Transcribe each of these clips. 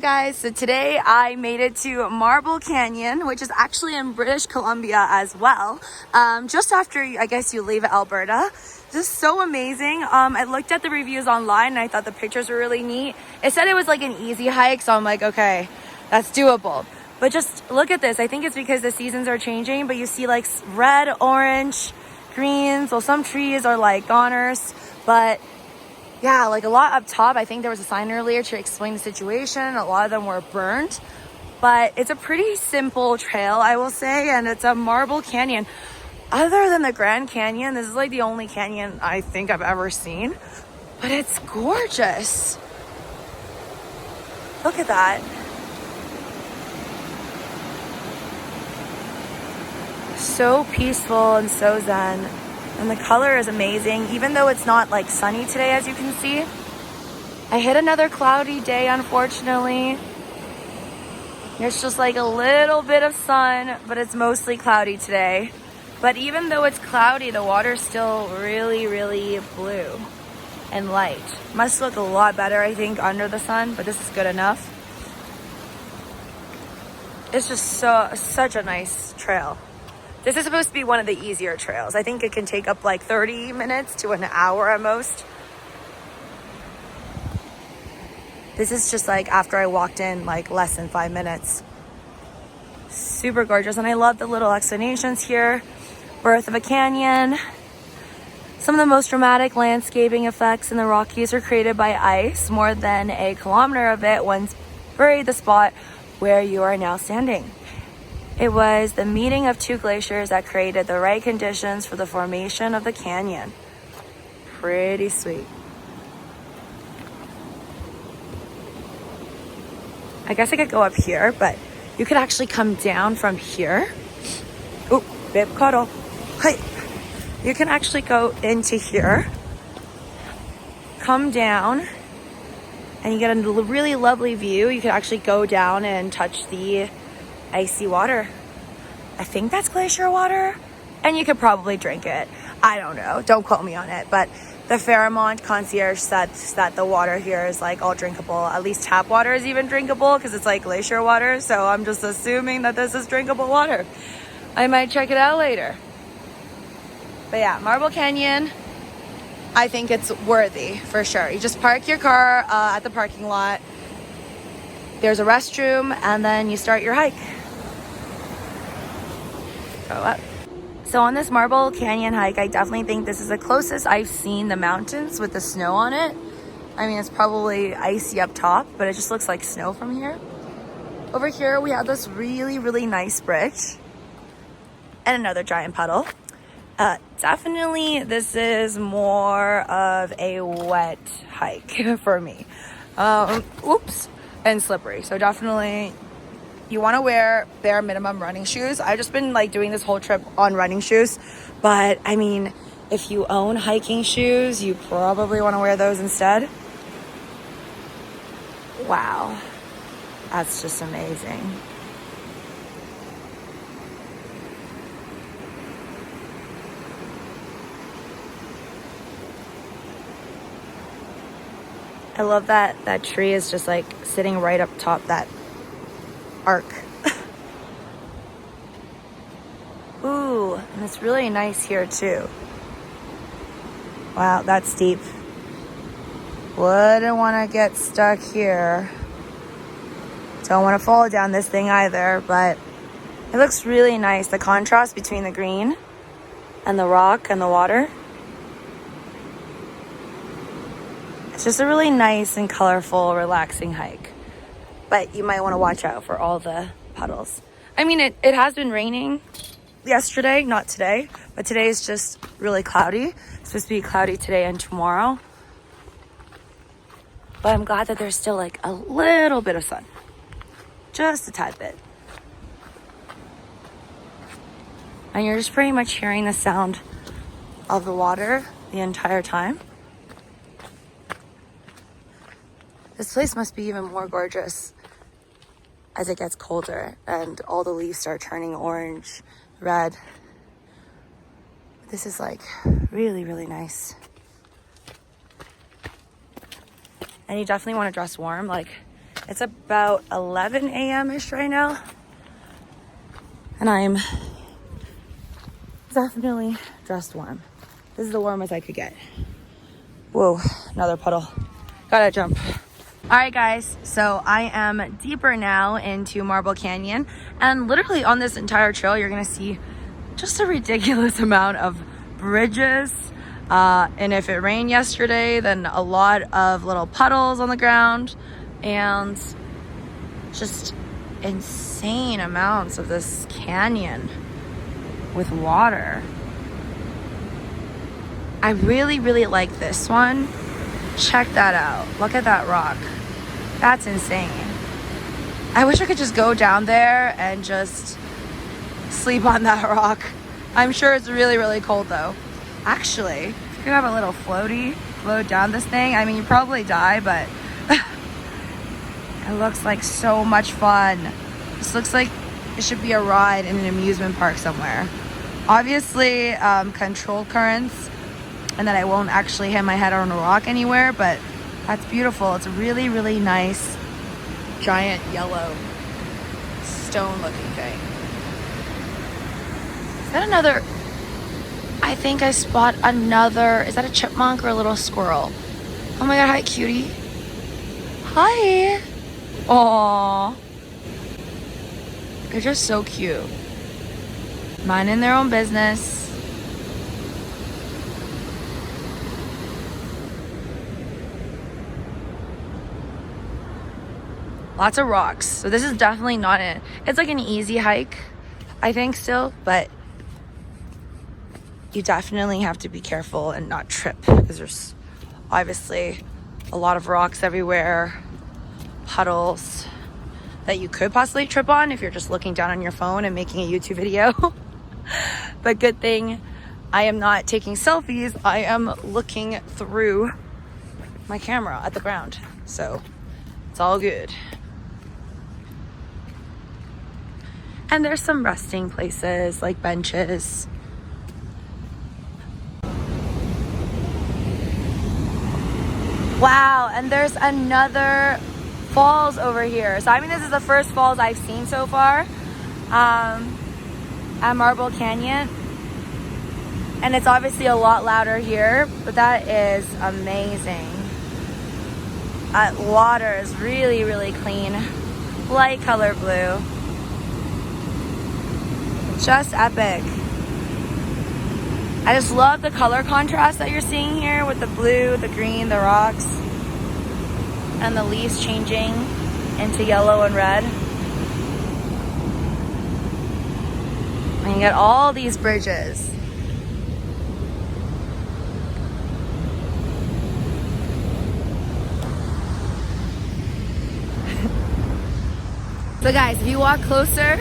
Guys, so today I made it to Marble Canyon, which is actually in British Columbia as well, just after I guess you leave Alberta. This is so amazing. I looked at the reviews online and I thought the pictures were really neat. It said it was like an easy hike, so I'm like, okay, that's doable. But just look at this. I think it's because the seasons are changing, but you see like red, orange, greens. Well, some trees are like goners, but yeah, like a lot up top. I think there was a sign earlier to explain the situation. A lot of them were burnt, but it's a pretty simple trail, I will say, and it's a marble canyon. Other than the Grand Canyon, this is like the only canyon I think I've ever seen, but it's gorgeous. Look at that. So peaceful and so zen. And the color is amazing, even though it's not like sunny today, as you can see. I hit another cloudy day, unfortunately. There's just like a little bit of sun, but it's mostly cloudy today. But even though it's cloudy, the water's still really, really blue and light. Must look a lot better, I think, under the sun, but this is good enough. It's just such a nice trail. This is supposed to be one of the easier trails. I think it can take up like 30 minutes to an hour at most. This is just like after I walked in like less than 5 minutes. Super gorgeous. And I love the little explanations here. Birth of a canyon. Some of the most dramatic landscaping effects in the Rockies are created by ice. More than a kilometer of it once buried the spot where you are now standing. It was the meeting of two glaciers that created the right conditions for the formation of the canyon. Pretty sweet. I guess I could go up here, but you could actually come down from here. Oop, bib cuddle. Hey. You can actually go into here, come down, and you get a really lovely view. You could actually go down and touch the icy water. I think that's glacier water, and you could probably drink it. I don't know, don't quote me on it, but the Fairmont concierge said that the water here is like all drinkable. At least tap water is even drinkable because it's like glacier water, so I'm just assuming that this is drinkable water. I might check it out later. But yeah, Marble Canyon, I think it's worthy for sure. You just park your car at the parking lot. There's a restroom, and then you start your hike. Go up. So on this Marble Canyon hike, I definitely think this is the closest I've seen the mountains with the snow on it. I mean, it's probably icy up top, but it just looks like snow from here. Over here, we have this really, really nice bridge and another giant puddle. Definitely, this is more of a wet hike for me. Oops. And slippery, so definitely you want to wear bare minimum running shoes. I've just been like doing this whole trip on running shoes, but I mean, if you own hiking shoes, you probably want to wear those instead. Wow, that's just amazing. I love that that tree is just like sitting right up top that arc. Ooh, and it's really nice here too. Wow, that's steep. Wouldn't want to get stuck here. Don't want to fall down this thing either, but it looks really nice. The contrast between the green and the rock and the water. It's just a really nice and colorful, relaxing hike. But you might want to watch out for all the puddles. I mean, it has been raining yesterday, not today. But today is just really cloudy. It's supposed to be cloudy today and tomorrow. But I'm glad that there's still like a little bit of sun. Just a tad bit. And you're just pretty much hearing the sound of the water the entire time. This place must be even more gorgeous as it gets colder and all the leaves start turning orange, red. This is like really, really nice. And you definitely want to dress warm. Like It's about 11 a.m.-ish right now. And I'm definitely dressed warm. This is the warmest I could get. Whoa, another puddle. Gotta jump. All right, guys, so I am deeper now into Marble Canyon, and literally on this entire trail, you're gonna see just a ridiculous amount of bridges. And if it rained yesterday, then a lot of little puddles on the ground, and just insane amounts of this canyon with water. I really, really like this one. Check that out. Look at that rock. That's insane. I wish I could just go down there and just sleep on that rock. I'm sure it's really, really cold though. Actually, if you could have a little floaty, float down this thing, I mean, you probably die, but it looks like so much fun. This looks like it should be a ride in an amusement park somewhere. Obviously, controlled currents, and that I won't actually hit my head on a rock anywhere, but that's beautiful. It's a really, really nice, giant yellow stone looking thing. Is that another? I think I spot another. Is that a chipmunk or a little squirrel? Oh my god, hi cutie. Hi. Aww. They're just so cute. Minding their own business. Lots of rocks. So this is definitely not it. It's like an easy hike, I think still, but you definitely have to be careful and not trip because there's obviously a lot of rocks everywhere, puddles that you could possibly trip on if you're just looking down on your phone and making a YouTube video. But good thing I am not taking selfies. I am looking through my camera at the ground. So it's all good. And there's some resting places like benches. Wow, and there's another falls over here. So I mean, this is the first falls I've seen so far at Marble Canyon. And it's obviously a lot louder here, but that is amazing. Water is really, really clean. Light color blue. Just epic. I just love the color contrast that you're seeing here with the blue, the green, the rocks, and the leaves changing into yellow and red. And you get all these bridges. So guys, if you walk closer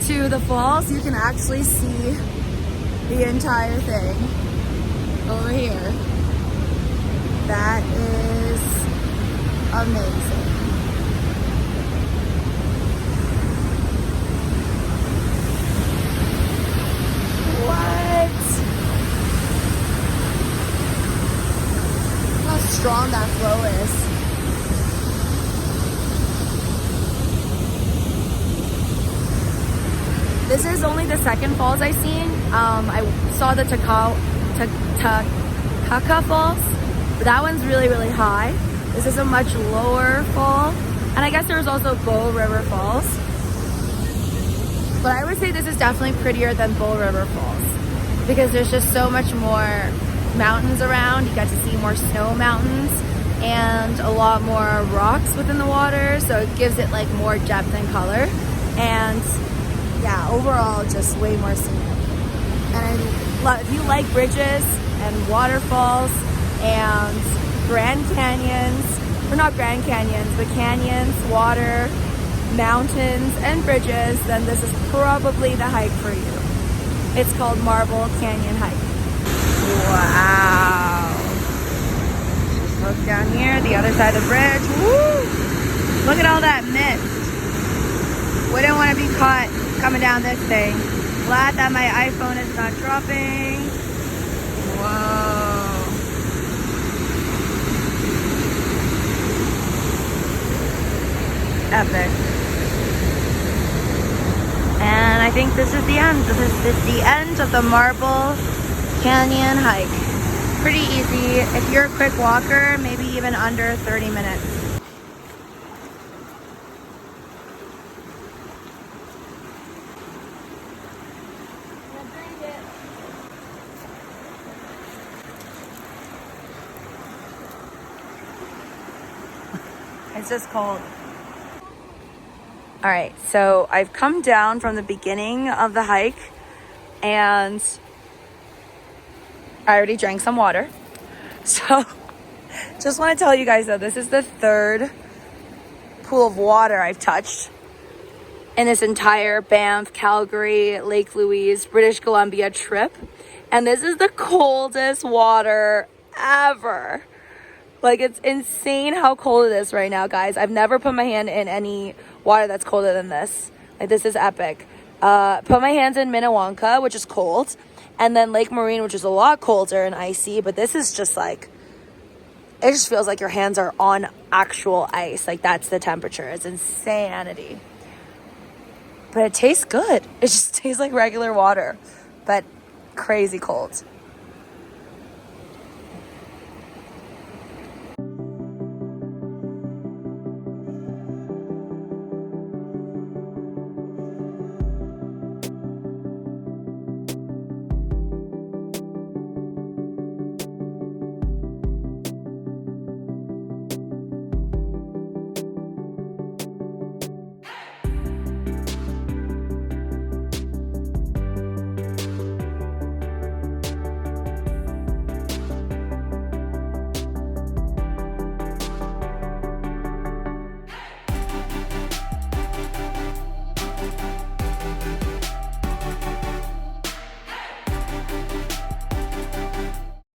to the falls, you can actually see the entire thing over here. That is amazing. What? How strong that flow is. This is only the second falls I've seen. I saw the Takaka Falls, but that one's really, really high. This is a much lower fall. And I guess there's also Bull River Falls. But I would say this is definitely prettier than Bull River Falls because there's just so much more mountains around. You get to see more snow mountains and a lot more rocks within the water. So it gives it like more depth and color. And yeah, overall, just way more scenic. And if you like bridges and waterfalls and Grand Canyons, or not Grand Canyons, but canyons, water, mountains, and bridges, then this is probably the hike for you. It's called Marble Canyon Hike. Wow. Just look down here, the other side of the bridge. Woo! Look at all that mist. Wouldn't want to be caught coming down this thing. Glad that my iPhone is not dropping. Whoa. epic. And I think this is the end. This is the end of the Marble Canyon hike. Pretty easy. If you're a quick walker, maybe even under 30 minutes. It's just cold. All right, so I've come down from the beginning of the hike and I already drank some water. So just want to tell you guys though, this is the third pool of water I've touched in this entire Banff, Calgary, Lake Louise, British Columbia trip. And this is the coldest water ever. Like, it's insane how cold it is right now, guys. I've never put my hand in any water that's colder than this. Like, this is epic. Put my hands in Minnewanka, which is cold. And then Lake Marine, which is a lot colder and icy. But this is just like, it just feels like your hands are on actual ice. Like, that's the temperature. It's insanity. But it tastes good. It just tastes like regular water. But crazy cold.